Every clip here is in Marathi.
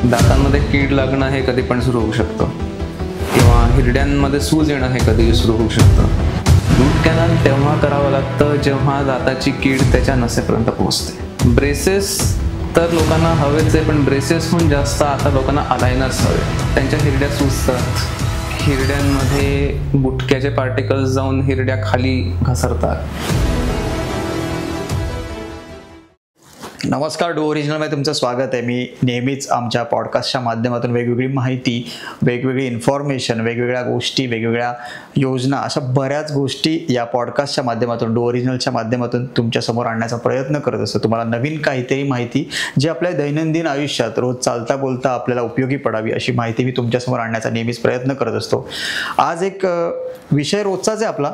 दातांमध्ये कीड लागणं हे कधी पण सुरू होऊ शकतं किंवा हिरड्यांमध्ये सूज येणं हे कधी सुरू होऊ शकतं। रूट कॅनल तेव्हा करावं लागतं जेव्हा दाताची कीड त्याच्या नसेपर्यंत पोहोचते। ब्रेसेस तर लोकांना हवेच आहे, पण ब्रेसेसहून जास्त आता लोकांना अलायनर्स हवे। त्यांच्या हिरड्या सुजतात, हिरड्यांमध्ये बुटक्याचे पार्टिकल्स जाऊन हिरड्या खाली घसरतात। नमस्कार, डू ओरिजिनलमध्ये तुमचं स्वागत आहे। मी नेहमीच आमच्या पॉडकास्टच्या माध्यमातून वेगवेगळी माहिती, वेगवेगळी इन्फॉर्मेशन, वेगवेगळ्या गोष्टी, वेगवेगळ्या योजना, अशा बऱ्याच गोष्टी या पॉडकास्टच्या माध्यमातून, डू ओरिजिनलच्या माध्यमातून तुमच्यासमोर आणण्याचा प्रयत्न करत असतो। तुम्हाला नवीन काहीतरी माहिती जी आपल्या दैनंदिन आयुष्यात रोज चालता बोलता आपल्याला उपयोगी पडावी अशी माहिती मी तुमच्यासमोर आणण्याचा नेहमीच प्रयत्न करत असतो। आज एक विषय रोजचाच आहे आपला,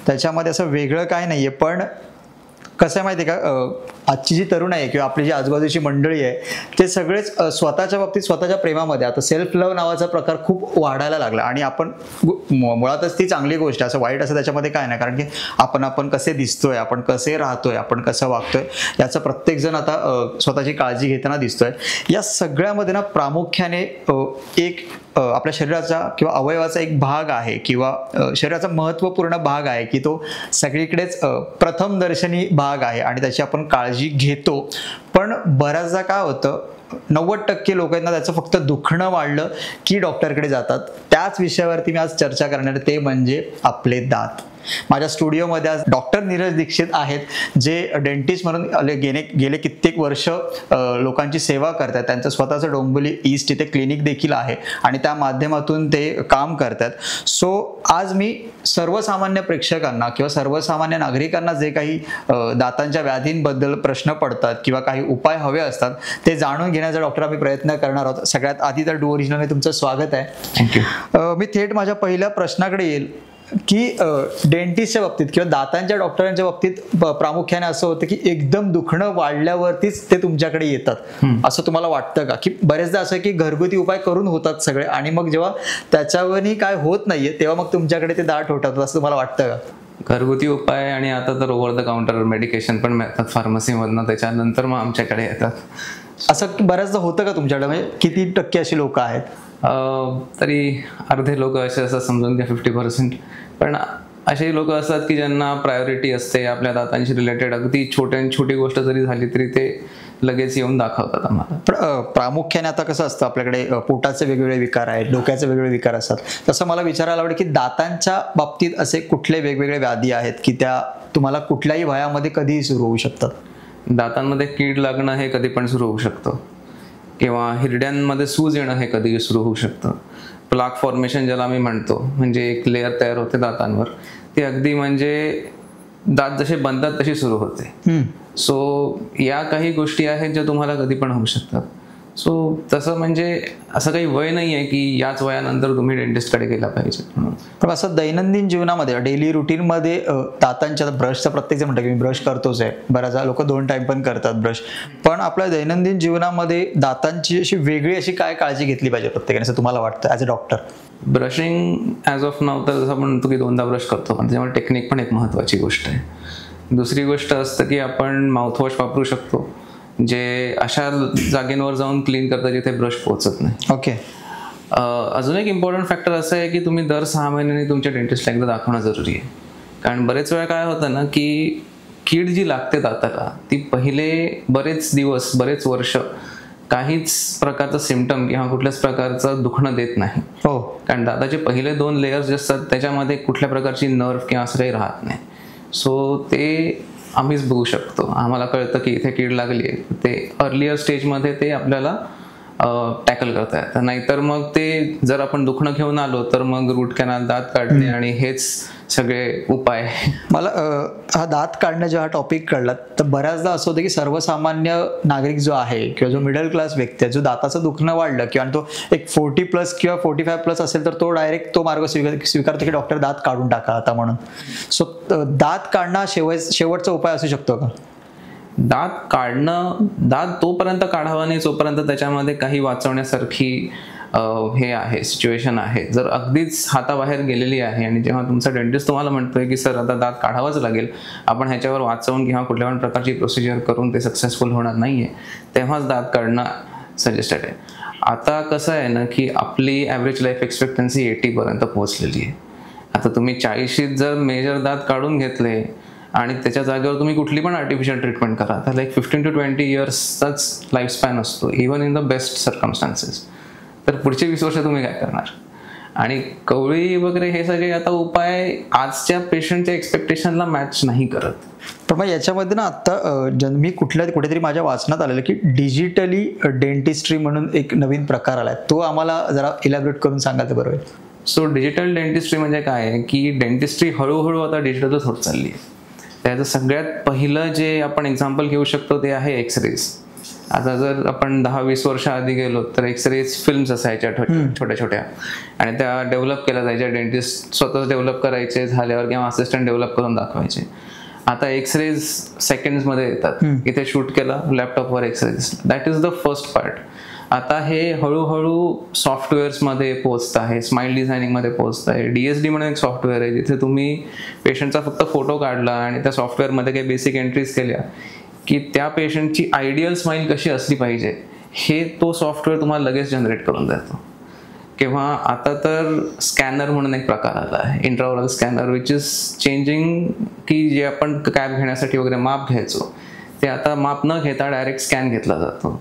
त्याच्यामध्ये असं वेगळं काय नाही आहे, पण कसं आहे माहिती आहे का, आजची जी तरुण आहे किंवा आपली जी आजूबाजूची मंडळी आहे ते सगळेच स्वतःच्या बाबतीत, स्वतःच्या प्रेमामध्ये आता सेल्फ लव्ह नावाचा प्रकार खूप वाढायला लागला। आणि आपण मुळातच ती चांगली गोष्ट, असं वाईट असं त्याच्यामध्ये काय नाही, कारण की आपण कसे दिसतोय, आपण कसे राहतोय, आपण कसं वागतोय याचं प्रत्येकजण आता स्वतःची काळजी घेताना दिसतोय। या सगळ्यामध्ये ना प्रामुख्याने एक आपल्या शरीराचा किंवा अवयवाचा एक भाग आहे किंवा शरीराचा महत्त्वपूर्ण भाग आहे की तो सगळीकडेच प्रथमदर्शनी भाग आहे आणि त्याची आपण काळजी घेतो। पण बऱ्याचदा काय होतं, 90% लोकांना त्याचं फक्त दुखणं वाढलं की डॉक्टरकडे जातात। त्याच विषयावरती मी आज चर्चा करणार आहे, ते म्हणजे आपले दात। माझ्या स्टुडिओमध्ये आज डॉक्टर नीरज दीक्षित आहेत, जे डेंटिस्ट म्हणून गेले कित्येक वर्ष लोकांची सेवा करतात। त्यांचं स्वतःचं डोंबिवली ईस्ट इथे क्लिनिक देखील आहे आणि त्या माध्यमातून ते काम करतात। सो आज मी सर्वसामान्य प्रेक्षकांना किंवा सर्वसामान्य नागरिकांना जे काही दातांच्या व्याधींबद्दल प्रश्न पडतात किंवा काही उपाय हवे असतात ते जाणून घेण्याचा डॉक्टर आम्ही प्रयत्न करणार आहोत। सगळ्यात आधी तर डू ओरिजिनलमध्ये तुमचं स्वागत आहे। थँक्यू। मी थेट माझ्या पहिल्या प्रश्नाकडे येईल की डेंटिस्टच्या बाबतीत किंवा दातांच्या डॉक्टरांच्या बाबतीत प्रामुख्याने असं होतं की एकदम दुखणं वाढल्यावरतीच ते तुमच्याकडे येतात, असं तुम्हाला वाटतं का? की बरेचदा असं की घरगुती उपाय करून होतात सगळे आणि मग जेव्हा त्याच्यावरही काय होत नाहीये तेव्हा मग तुमच्याकडे ते दात होतात, असं तुम्हाला वाटतं का? घरगुती उपाय आणि आता तर ओव्हर द काउंटर मेडिकेशन पण मिळतात फार्मसीमधनं, त्याच्यानंतर मग आमच्याकडे येतात। असं बऱ्याचदा होतं का तुमच्याकडे? म्हणजे किती टक्के अशी लोक आहेत? तरी अर्धे लोक असे असं समजून घ्या 50%, पण असे लोक असतात की ज्यांना प्रायोरिटी असते आपल्या दातांशी रिलेटेड। अगदी छोटी गोष्ट जरी झाली तरी ते लगेच येऊन दाखवतात आम्हाला। पण प्रामुख्याने आता कसं असतं, आपल्याकडे पोटाचे वेगवेगळे विकार आहेत, डोक्याचे वेगवेगळे विकार असतात, तसं मला विचारायला आवडेल की दातांच्या बाबतीत असे कुठले वेगवेगळे व्याधी आहेत की त्या तुम्हाला कुठल्याही वयामध्ये कधीही सुरू होऊ शकतात? दातांमध्ये कीड लागणं हे कधी पण सुरू होऊ शकतं किंवा हिरड्यांमध्ये सूज येणं हे कधी सुरू होऊ शकतं। प्लाक फॉर्मेशन ज्याला आम्ही म्हणतो, म्हणजे एक लेअर तयार होते दातांवर, ते अगदी म्हणजे दात जसे बनतात तशी सुरू होते। सो या काही गोष्टी आहेत ज्या तुम्हाला कधी पण होऊ शकतात। सो तसं म्हणजे असं काही वय नाही आहे की याच वयानंतर तुम्ही डेंटिस्टकडे गेला पाहिजे म्हणून। पण असं दैनंदिन जीवनामध्ये, डेली रुटीनमध्ये दातांच्या, ब्रशचं प्रत्येकजण म्हणतं की मी ब्रश करतोच आहे, बऱ्याच लोक 2 टाइम पण करतात ब्रश, पण आपल्या दैनंदिन जीवनामध्ये दातांची अशी वेगळी अशी काय काळजी घेतली पाहिजे प्रत्येकाने असं तुम्हाला वाटतं as a doctor? Brushing as of now तर जसं म्हणतो की 2दा ब्रश करतो, पण त्याच्यामुळे टेक्निक पण एक महत्त्वाची गोष्ट आहे। दुसरी गोष्ट असतं की आपण माउथवॉश वापरू शकतो, जे अशा जागेंवर जाऊन क्लीन करतात जिथे ब्रश पोहोचत नाही। ओके। अजून एक इम्पॉर्टंट फॅक्टर असं आहे की तुम्ही दर 6 महिन्यांनी तुमच्या डेंटिस्टला एकदा दाखवणं जरुरी आहे। कारण बरेच वेळा काय होतं ना की कीड जी लागते दाताला ती पहिले बरेच दिवस, बरेच वर्ष काहीच प्रकारचं सिम्पटम किंवा कुठल्याच प्रकारचं दुखणं देत नाही। हो, कारण दाताचे पहिले 2 लेयर्स जे असतात त्याच्यामध्ये कुठल्या प्रकारची नर्व किंवा असं काही राहत नाही। सो ते आम्हीच बघू शकतो, आम्हाला कळतं की इथे कीड लागली आहे, ते अर्लियर स्टेजमध्ये ते आपल्याला टॅकल करता येतं। नाहीतर मग ते जर आपण दुखणं घेऊन आलो तर मग रूट कॅनल, दात काढणे आणि हेच सगळे उपाय। मला हा दात काढणं जेव्हा टॉपिक कळला तर बऱ्याचदा असं होतं की सर्वसामान्य नागरिक जो आहे किंवा जो मिडल क्लास व्यक्ती आहे, जो दाताचं दुखणं वाढलं किंवा तो एक 40+ किंवा 45+ असेल तर तो डायरेक्ट तो मार्ग स्वीकारतो की डॉक्टर दात काढून टाका आता म्हणून। सो दात काढणं शेवटचा उपाय असू शकतो का? दात काढणं, दात तोपर्यंत काढावा नाही जोपर्यंत त्याच्यामध्ये काही वाचवण्यासारखी हे आहे, सिच्युएशन आहे। जर अगदीच हाताबाहेर गेलेली आहे आणि जेव्हा तुमचा डेंटिस्ट तुम्हाला म्हणतोय की सर आता दात काढावाच लागेल, आपण ह्याच्यावर वाचवून किंवा कुठल्या पण प्रकारची प्रोसिजर करून ते सक्सेसफुल होणार नाहीये, तेव्हाच दात काढणं सजेस्टेड आहे। आता कसं आहे ना की आपली ॲव्हरेज लाईफ एक्सपेक्टन्सी 80 पर्यंत पोहोचलेली आहे. आता तुम्ही 40शीत जर मेजर दात काढून घेतले आणि त्याच्या जागेवर तुम्ही कुठली पण आर्टिफिशियल ट्रीटमेंट करा तर लाईक 15 to 20 इयर्सचाच लाईफस्पॅन असतो, even in the best circumstances. तर पुढचे 20 वर्ष तुम्ही काय करणार? आणि कवळी वगैरे हे सगळे आता उपाय आजच्या पेशंटच्या एक्सपेक्टेशनला मॅच नाही करत. पण मग याच्यामध्ये ना आता मी कुठेतरी माझ्या वाचनात आलेलं की डिजिटली डेंटिस्ट्री म्हणून एक नवीन प्रकार आलाय, तो आम्हाला जरा इलॅबोरेट करून सांगाल तर बरं होईल. सो डिजिटल डेंटिस्ट्री म्हणजे काय आहे की डेंटिस्ट्री हळूहळू आता डिजिटलच होत चालली आहे. त्याचं सगळ्यात पहिलं जे आपण एक्झाम्पल घेऊ शकतो ते आहे एक्सरेज. आता जर आपण 10-20 वर्ष आधी गेलो तर एक्सरेज फिल्म्स असायच्या छोट्या छोट्या आणि त्या डेव्हलप केल्या जायच्या. डेंटिस्ट स्वतःच डेव्हलप करायचे, झाल्यावर किंवा असिस्टंट डेव्हलप करून दाखवायचे. आता एक्सरेज सेकंड्समध्ये येतात, इथे शूट केला लॅपटॉपवर एक्सरेज. That is the first part. आता हे हळूहळू सॉफ्टवेअर्समध्ये पोहोचत आहे, स्माइल डिझायनिंगमध्ये पोहोचत आहे. DSD म्हणून एक सॉफ्टवेअर आहे जिथे तुम्ही पेशंटचा फक्त फोटो काढला आणि त्या सॉफ्टवेअरमध्ये काही बेसिक एंट्रीज केल्या की त्या पेशंटची आयडियल स्माइल कशी असली पाहिजे हे तो सॉफ्टवेअर तुम्हाला लगेच जनरेट करून देतो. किंवा आता तर स्कॅनर म्हणून एक प्रकार आला आहे, इंट्राओरल स्कॅनर, विच इज चेंजिंग की जे आपण कॅब घेण्यासाठी वगैरे माप घ्यायचो ते आता माप न घेता डायरेक्ट स्कॅन घेतला जातो.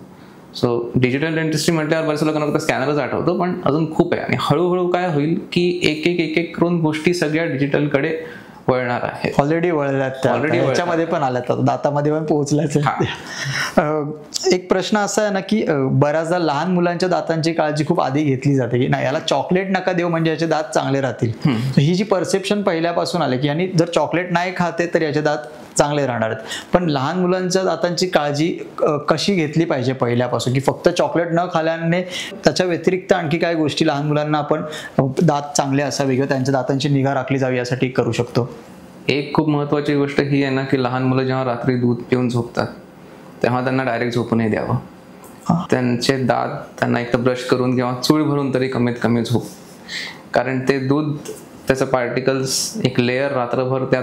सो डिजिटल डेंटिस्ट्री म्हटल्यावर बऱ्याच लोकांना फक्त स्कॅनरच आठवतो, पण अजून खूप आहे. आणि हळूहळू काय होईल की एक एक करून गोष्टी सगळ्या डिजिटलकडे वळणार आहे. ऑलरेडी वळल्यात, त्याच्यामध्ये पण आल्यात, दातामध्ये पण पोहोचल्याच. एक प्रश्न असा आहे ना की बऱ्याचदा लहान मुलांच्या दातांची काळजी खूप आधी घेतली जाते की नाही याला चॉकलेट नका देऊ म्हणजे याचे दात चांगले राहतील. ही जी परसेप्शन पहिल्यापासून आले की यांनी जर चॉकलेट नाही खाते तर याचे दात चांगले राहणार आहेत. पण लहान मुलांच्या दातांची काळजी कशी घेतली पाहिजे पहिल्यापासून, की फक्त चॉकलेट न खाल्याने त्याच्या व्यतिरिक्त आणखी काय गोष्टी लहान मुलांना आपण दात चांगले असावे किंवा त्यांच्या दातांची निगा राखली जावी यासाठी करू शकतो? एक खूप महत्त्वाची गोष्ट ही आहे ना की लहान मुलं जेव्हा रात्री दूध पिऊन झोपतात तेव्हा त्यांना डायरेक्ट झोपू नये द्यावं. त्यांचे दात त्यांना एक तर ब्रश करून किंवा चूळ भरून तरी कमीत कमी झोप, कारण ते दूध त्याचं पार्टिकल्स एक लेअर रात्रभर त्या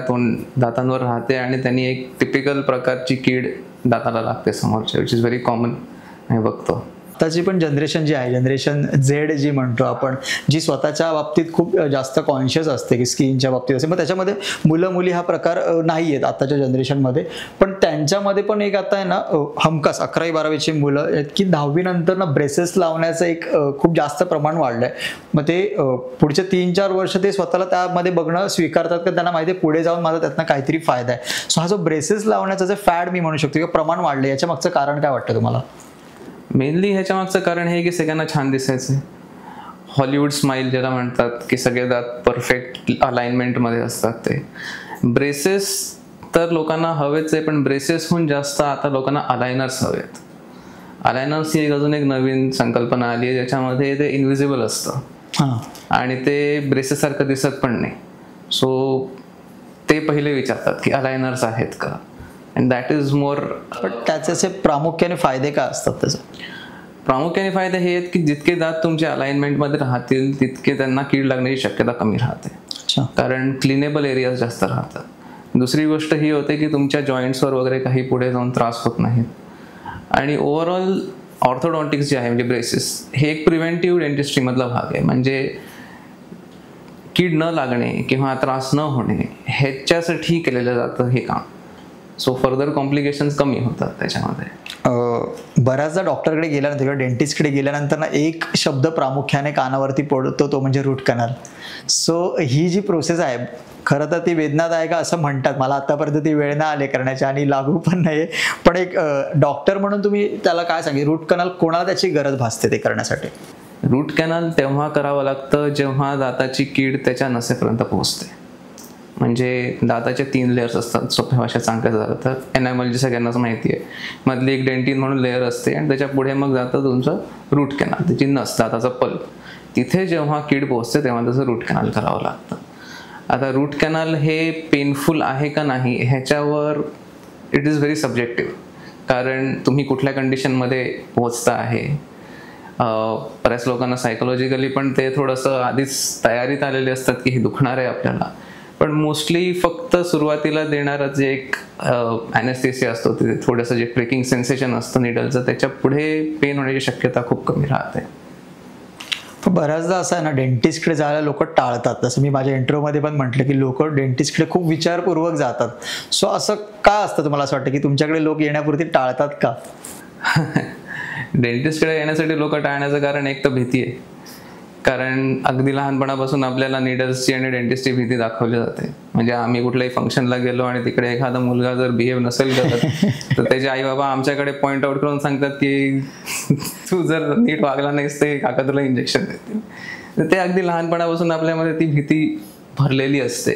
दातांवर राहते आणि त्यांनी एक टिपिकल प्रकारची कीड दाताला लागते समोरच्या, विच इज व्हेरी कॉमन हे बघतो. आताची पण जनरेशन जी आहे, जनरेशन झेड जी म्हणतो आपण, जी स्वतःच्या बाबतीत खूप जास्त कॉन्शियस असते की स्किनच्या बाबतीत असते, मग त्याच्यामध्ये मुलं मुली हा प्रकार नाही आहेत आताच्या जनरेशनमध्ये. पण त्यांच्यामध्ये पण एक आता आहे ना हमखास 11वी-12वीची मुलं आहेत की 10वी नंतर ना ब्रेसेस लावण्याचं एक खूप जास्त प्रमाण वाढलंय. मग ते पुढचे 3-4 वर्ष ते स्वतःला त्यामध्ये बघणं स्वीकारतात की त्यांना माहिती आहे पुढे जाऊन माझा त्यातनं काहीतरी फायदा आहे. सो हा जो ब्रेसेस लावण्याचा जे फॅड मी म्हणू शकतो किंवा प्रमाण वाढलं, याच्या मागचं कारण काय वाटतं तुम्हाला? मेनली ह्याच्या मागचं कारण हे की सगळ्यांना छान दिसायचं. हॉलिवूड स्माइल ज्याला म्हणतात की सगळे दात परफेक्ट अलाइनमेंटमध्ये असतात. ते ब्रेसेस तर लोकांना हवेच आहे, पण ब्रेसेसहून जास्त आता लोकांना अलायनर्स हवेत. अलायनर्स ही अजून एक नवीन संकल्पना आली आहे ज्याच्यामध्ये ते इनव्हिजिबल असतं आणि ते ब्रेसेस सारखं दिसत पण नाही. सो ते पहिले विचारतात की अलायनर्स आहेत का, अँड दॅट इज मोर. पण त्याचे असे प्रामुख्याने फायदे काय असतात? त्याचे प्रामुख्याने फायदे हे आहेत की जितके दात तुमच्या अलाइनमेंटमध्ये राहतील तितके त्यांना कीड लागण्याची शक्यता कमी राहते, कारण क्लिनेबल एरियाज जास्त राहतात. दुसरी गोष्ट ही होते की तुमच्या जॉईंट्सवर वगैरे काही पुढे जाऊन त्रास होत नाहीत. आणि ओव्हरऑल ऑर्थोडॉन्टिक्स जे आहे म्हणजे ब्रेसेस हे एक प्रिव्हेंटिव्ह डेंटिस्ट्रीमधला भाग आहे. म्हणजे कीड न लागणे किंवा त्रास न होणे ह्याच्यासाठी केलेलं जातं हे काम. सो फर्दर कॉम्प्लिकेशन्स कमी होतात त्याच्यामध्ये. बऱ्याचदा डॉक्टरकडे गेल्यानंतर किंवा डेंटिस्टकडे गेल्यानंतर ना एक शब्द प्रामुख्याने कानावरती पडतो, तो म्हणजे रूट कॅनल. सो ही जी प्रोसेस आहे खरं तर ती वेदनादायक असं म्हणतात, मला आतापर्यंत ती वेळ नाही आली करण्याची आणि लागू पण नाही. पण एक डॉक्टर म्हणून तुम्ही त्याला काय सांगितलं, रूट कॅनल कोणाला त्याची गरज भासते ते करण्यासाठी? रूट कॅनल तेव्हा करावं लागतं जेव्हा दाताची कीड त्याच्या नसेपर्यंत पोहोचते. म्हणजे दाताचे 3 लेयर्स असतात सोप्या भाषेत सांगायचं झालं तर. एनॅमल जी सगळ्यांनाच माहिती आहे, मधली एक डेंटिन म्हणून लेअर असते आणि त्याच्या पुढे मग जातं तुमचं रूट कॅनल, त्याची नस, दाताचा पल्प. तिथे जेव्हा कीड पोहोचते तेव्हा त्याचं रूट कॅनल करावं लागतं. आता रूट कॅनल हे पेनफुल आहे का नाही ह्याच्यावर इट इज व्हेरी सब्जेक्टिव्ह, कारण तुम्ही कुठल्या कंडिशनमध्ये पोहोचता आहे. बऱ्याच लोकांना सायकोलॉजिकली पण ते थोडंसं आधीच तयारीत आलेले असतात की हे दुखणार आहे आपल्याला. पण मोस्टली फक्त सुरुवातीला देणारं जे एक ॲनेस्थेसिया असतो, ते थोडंसं जे प्रिकिंग सेन्सेशन असतं निडलचं, त्याच्या पुढे पेन होण्याची शक्यता खूप कमी राहते. बऱ्याचदा असं आहे ना, डेंटिस्टकडे जायला लोक टाळतात. जसं मी माझ्या इंटरव्ह्यूमध्ये पण म्हटलं की लोक डेंटिस्टकडे खूप विचारपूर्वक जातात. सो असं का असतं, तुम्हाला असं वाटतं की तुमच्याकडे लोक येण्यापुरती टाळतात का? डेंटिस्टकडे येण्यासाठी लोक टाळण्याचं कारण एक तर भीती आहे. कारण अगदी लहानपणापासून आपल्याला नीडल्सची आणि डेंटिस्टची भीती दाखवली जाते. म्हणजे आम्ही कुठल्याही फंक्शनला गेलो आणि तिकडे एखादा मुलगा जर बिहेव नसेल करत तर त्याचे आई बाबा आमच्याकडे पॉइंट आउट करून सांगतात की तू जर नीट वागला नाहीस ते काका तुला इंजेक्शन देतील. तर ते अगदी लहानपणापासून आपल्यामध्ये ती भीती भरलेली असते,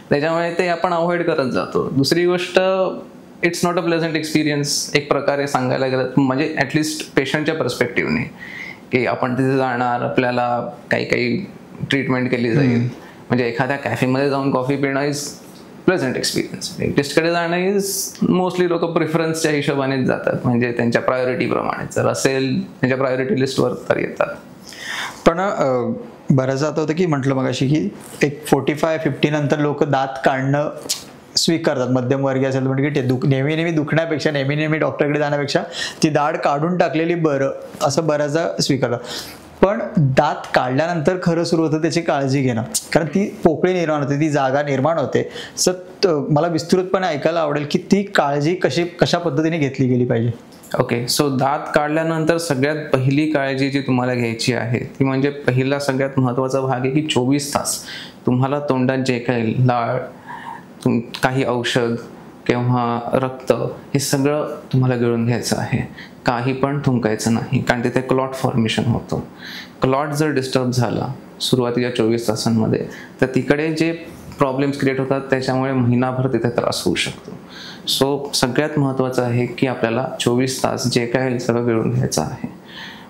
त्याच्यामुळे ते आपण अवॉइड करत जातो. दुसरी गोष्ट, it's not a pleasant experience एक प्रकारे सांगायला गेलं, म्हणजे ॲटलिस्ट पेशंटच्या पर्स्पेक्टिव्हने, की आपण तिथे जाणार, आपल्याला काही काही ट्रीटमेंट केली जाईल. म्हणजे एखाद्या कॅफेमध्ये जाऊन कॉफी पिणं इज प्लेझंट एक्सपिरियन्स. डेंटिस्टकडे जाणं इज मोस्टली लोक प्रिफरन्सच्या हिशोबानेच जातात, म्हणजे त्यांच्या प्रायोरिटीप्रमाणे. जर असेल त्यांच्या प्रायोरिटी लिस्टवर तर येतात. पण बऱ्याचदा आता होतं की म्हटलं मगाशी की एक 45-50 नंतर लोक दात काढणं स्वीकारतात. मध्यमवर्गीय असेल म्हणजे की ते नेहमी नेहमी दुखण्यापेक्षा, नेहमी नेहमी डॉक्टरकडे जाण्यापेक्षा ती दाढ काढून टाकलेली बरं, असं बऱ्याचदा स्वीकारतात. पण दात काढल्यानंतर खरं सुरू होतं त्याची काळजी घेणं, कारण ती पोकळी निर्माण होते, ती जागा निर्माण होते. सर मला विस्तृतपणे ऐकायला आवडेल की ती काळजी कशा पद्धतीने घेतली गेली पाहिजे. ओके, सो दात काढल्यानंतर सगळ्यात पहिली काळजी जी तुम्हाला घ्यायची आहे ती म्हणजे पहिला सगळ्यात महत्त्वाचा भाग आहे की 24 तास तुम्हाला तोंडात जे काही लाळ, काही औषध किंवा रक्त हे सगळं तुम्हाला गिळून घ्यायचं आहे. काही पण थुंकायचं नाही, कारण तिथे क्लॉट फॉर्मेशन होतं. क्लॉट जर डिस्टर्ब झाला सुरुवातीच्या 24 तासांमध्ये तर तिकडे जे प्रॉब्लेम्स क्रिएट होतात त्याच्यामुळे महिनाभर तिथे त्रास होऊ शकतो. सो सगळ्यात महत्त्वाचं आहे की आपल्याला 24 तास जे काय सगळं गिळून घ्यायचं आहे.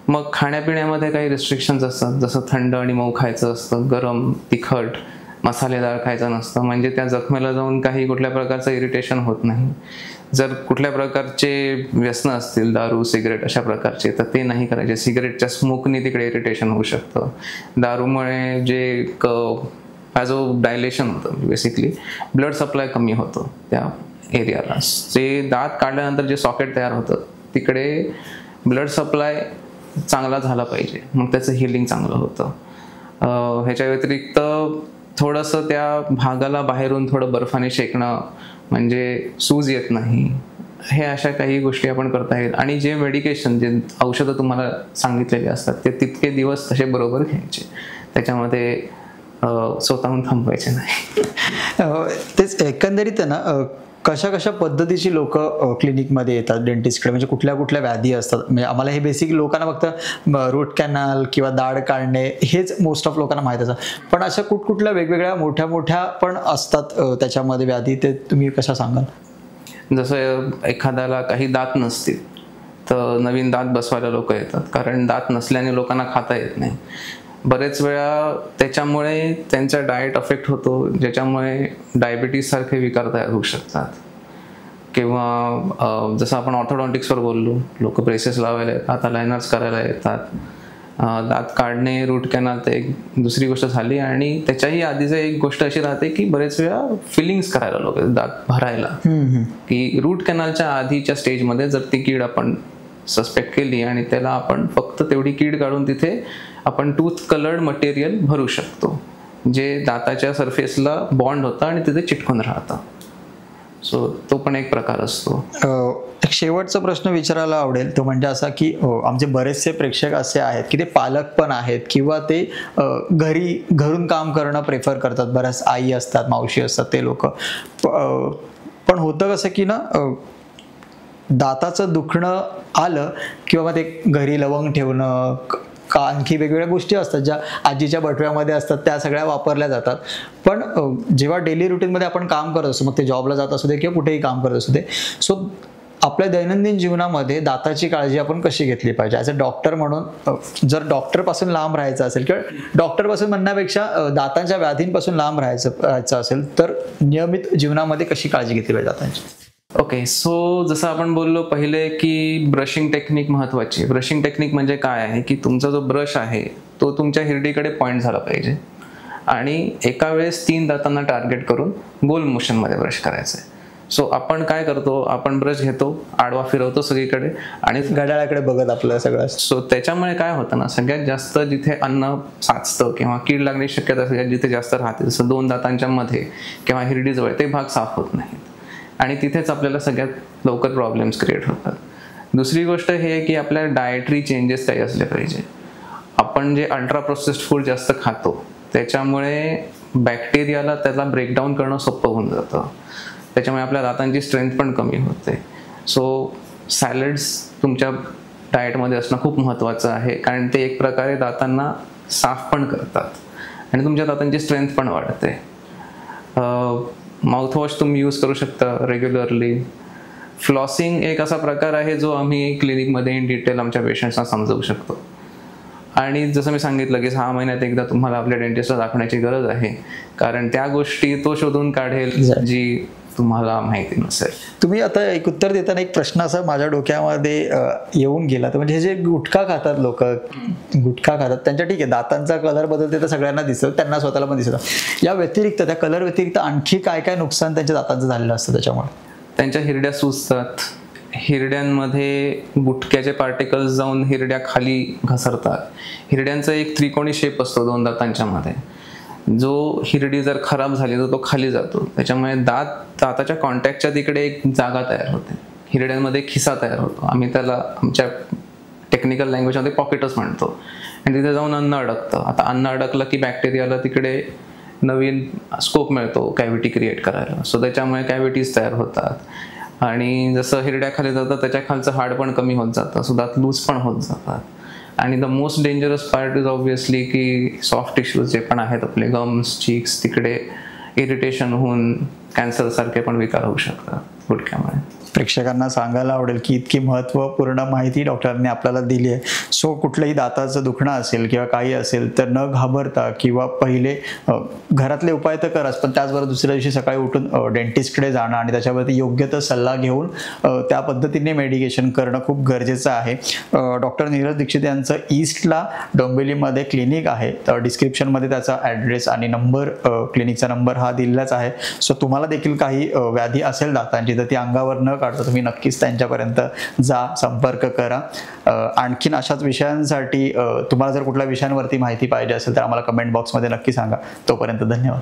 मग खाण्यापिण्यामध्ये काही रिस्ट्रिक्शन्स असतात, जसं थंड आणि मऊ खायचं असतं, गरम, तिखट, मसालेदार खायचं नसतं, म्हणजे त्या जखमेला जाऊन काही कुठल्या प्रकारचं इरिटेशन होत नाही. जर कुठल्या प्रकारचे व्यसनं असतील, दारू, सिगरेट अशा प्रकारचे, तर ते नाही करायचे. सिगरेटच्या स्मोकने तिकडे इरिटेशन होऊ शकतं. दारूमुळे जे जो डायलेशन होतं, बेसिकली ब्लड सप्लाय कमी होतं त्या एरियाला. जे दात काढल्यानंतर जे सॉकेट तयार होतं तिकडे ब्लड सप्लाय चांगला झाला पाहिजे, मग त्याचं हिलिंग चांगलं होतं. ह्याच्या व्यतिरिक्त थोडंसं त्या भागाला बाहेरून थोडं बर्फाने शेकणं, म्हणजे सूज येत नाही, हे अशा काही गोष्टी आपण करता येईल. आणि जे मेडिकेशन, जे औषधं तुम्हाला सांगितलेले असतात ते तितके दिवस तसे बरोबर घ्यायचे, त्याच्यामध्ये स्वतःहून थांबवायचे नाही. तेच एकंदरीत आहे ना, कशा पद्धतीची लोक क्लिनिकमध्ये येतात डेंटिस्टकडे, म्हणजे कुठल्या कुठल्या व्याधी असतात. म्हणजे आम्हाला हे बेसिक लोकांना फक्त रूट कॅनल किंवा दाढ काढणे हेच मोस्ट ऑफ लोकांना माहीत असतं, पण अशा कुठल्या वेगवेगळ्या मोठ्या पण असतात त्याच्यामध्ये व्याधी, ते तुम्ही कशा सांगाल? जसं एखाद्याला काही दात नसतील तर नवीन दात बसवायला लोक येतात, कारण दात नसल्याने लोकांना खाता येत नाही. बरेच वेळा त्याच्यामुळे त्यांचा डाएट अफेक्ट होतो, ज्याच्यामुळे डायबिटीज सारखे विकार तयार होऊ शकतात. किंवा जसं आपण ऑर्थोडॉन्टिक्सवर बोललो, लोक ब्रेसेस लावायला येतात, अलायनर्स करायला येतात. दात काढणे, रूट कॅनल तर एक दुसरी गोष्ट झाली. आणि त्याच्याही आधीच एक गोष्ट अशी राहते की बरेच वेळा फिलिंग्स करायला लोक दात भरायला, की रूट कॅनलच्या आधीच्या स्टेजमध्ये जर ती कीड आपण सस्पेक्ट केली आणि त्याला आपण फक्त तेवढी कीड काढून तिथे आपण टूथ कलर्ड मटेरियल भरू शकतो, जे दाताच्या सरफेसला बॉन्ड होतं आणि तिथे चिटकून राहतं. सो तो पण एक प्रकार असतो. एक शेवटचा प्रश्न विचारायला आवडेल, तो म्हणजे असा की आमचे बरेचसे प्रेक्षक असे आहेत की ते पालक पण आहेत किंवा ते घरून काम करणं प्रेफर करतात. बऱ्याच आई असतात, मावशी असतात, ते लोक. पण होतं कसं की ना, दाताचं दुखणं आलं किंवा मग ते घरी लवंग ठेवणं का आणखी वेगवेगळ्या गोष्टी असतात ज्या आजीच्या बटव्यामध्ये असतात, त्या सगळ्या वापरल्या जातात. पण जेव्हा डेली रुटीनमध्ये आपण काम करत असतो, मग ते जॉबला जात असू दे किंवा कुठेही काम करत असू दे, सो आपल्या दैनंदिन जीवनामध्ये दाताची काळजी आपण कशी घेतली पाहिजे ॲज अ डॉक्टर म्हणून? जर डॉक्टरपासून लांब राहायचं असेल किंवा डॉक्टरपासून म्हणण्यापेक्षा दातांच्या व्याधींपासून लांब राहायचं असेल तर नियमित जीवनामध्ये कशी काळजी घेतली पाहिजे दातांची? ओके, सो जसं आपण बोललो पहिले की ब्रशिंग टेक्निक महत्त्वाची. ब्रशिंग टेक्निक म्हणजे काय आहे की तुमचा जो ब्रश आहे तो तुमच्या हिरडीकडे पॉईंट झाला पाहिजे आणि एका वेळेस 3 दातांना टार्गेट करून गोल मोशनमध्ये ब्रश करायचं आहे. सो आपण काय करतो, आपण ब्रश घेतो, आडवा फिरवतो सगळीकडे आणि घड्याळाकडे बघत आपलं सगळं. सो त्याच्यामुळे काय होतं ना, सगळ्यात जास्त जिथे अन्न साचतं किंवा कीड लागण्याची शक्यता सगळ्यात जिथे जास्त राहते, जसं 2 दातांच्या मध्ये किंवा हिरडीजवळ, ते भाग साफ होत नाहीत आणि तिथेच आपल्याला सगळ्यात लवकर प्रॉब्लेम्स क्रिएट होतात. दुसरी गोष्ट हे आहे की आपल्या डायटरी चेंजेस काही असले पाहिजे. आपण जे अल्ट्रा प्रोसेस्ड फूड जास्त खातो त्याच्यामुळे बॅक्टेरियाला त्याला ब्रेकडाऊन करणं सोपं होऊन जातं, त्याच्यामुळे आपल्या दातांची स्ट्रेंथ पण कमी होते. सो सॅलड्स तुमच्या डाएटमध्ये असणं खूप महत्त्वाचं आहे, कारण ते एक प्रकारे दातांना साफ पण करतात आणि तुमच्या दातांची स्ट्रेंथ पण वाढते. माउथवॉश तुम्ही यूज करू शकता रेग्युलरली. फ्लॉसिंग एक असा प्रकार आहे जो आम्ही क्लिनिकमध्ये इन डिटेल आमच्या पेशंट्सना समजवू शकतो. आणि जसं मी सांगितलं की 6 महिन्यात एकदा तुम्हाला आपल्या डेंटिस्टला दाखवण्याची गरज आहे, कारण त्या गोष्टी तो शोधून काढेल जी तुम्हाला माहिती नसेल. तुम्ही आता एक उत्तर देताना एक प्रश्न असा माझ्या डोक्यामध्ये येऊन गेला, तर म्हणजे हे जे गुटखा खातात लोक, गुटखा खातात त्यांच्या ठीक आहे दातांचा कलर बदलते तर सगळ्यांना दिसतं, त्यांना स्वतःला पण दिसतं. या व्यतिरिक्त, त्या कलर व्यतिरिक्त आणखी काय काय नुकसान त्यांच्या दातांचं झालेलं असतं त्याच्यामुळे? त्यांच्या हिरड्या सुजतात, हिरड्यांमध्ये गुटख्याचे पार्टिकल्स जाऊन हिरड्या खाली घसरतात. हिरड्यांचा एक त्रिकोणी शेप असतो 2 दातांच्या मध्ये, जो हिरडी जर खराब झाली तर तो खाली जातो, त्याच्यामुळे दाताच्या कॉन्टॅक्टच्या तिकडे एक जागा तयार होते, हिरड्यांमध्ये खिसा तयार होतो. आम्ही त्याला आमच्या टेक्निकल लँग्वेजमध्ये पॉकेटच म्हणतो. आणि तिथे जाऊन अन्न अडकतं. आता अन्न अडकलं की बॅक्टेरियाला तिकडे नवीन स्कोप मिळतो कॅव्हिटी क्रिएट करायला. सो त्याच्यामुळे कॅव्हिटीज तयार होतात आणि जसं हिरड्या खाली जातात त्याच्या खालचं हाड पण कमी होत जातं, सो दात लूज पण होत जातात. आणि the most dangerous part is obviously की सॉफ्ट टिश्यूज जे पण आहेत आपले गम्स, चीक्स, तिकडे इरिटेशन होऊन कॅन्सर सारखे पण विकार होऊ शकतात गुटख्यामुळे. प्रेक्षकांना सांगायला आवडेल की इतकी महत्त्वपूर्ण माहिती डॉक्टरांनी आपल्याला दिली आहे. सो कुठलंही दाताचं दुखणं असेल किंवा काही असेल तर न घाबरता किंवा पहिले घरातले उपाय तर कराच, पण त्याचबरोबर दुसऱ्या दिवशी सकाळी उठून डेंटिस्टकडे जाणं आणि त्याच्यावरती योग्य तो सल्ला घेऊन त्या पद्धतीने मेडिकेशन करणं खूप गरजेचं आहे. डॉक्टर नीरज दीक्षित यांचं ईस्टला डोंबिवलीमध्ये क्लिनिक आहे. तर डिस्क्रिप्शनमध्ये त्याचा ॲड्रेस आणि नंबर, क्लिनिकचा नंबर हा दिलेलाच आहे. सो तुम्हाला देखील काही व्याधी असेल दातांची तर ती अंगावर न काढता तुम्ही नक्कीच त्यांच्यापर्यंत जा, संपर्क करा. आणखीन अशाच विषयांसाठी तुम्हाला जर कुठल्या विषयांवरती माहिती पाहिजे असेल तर आम्हाला कमेंट बॉक्समध्ये नक्की सांगा. तोपर्यंत धन्यवाद.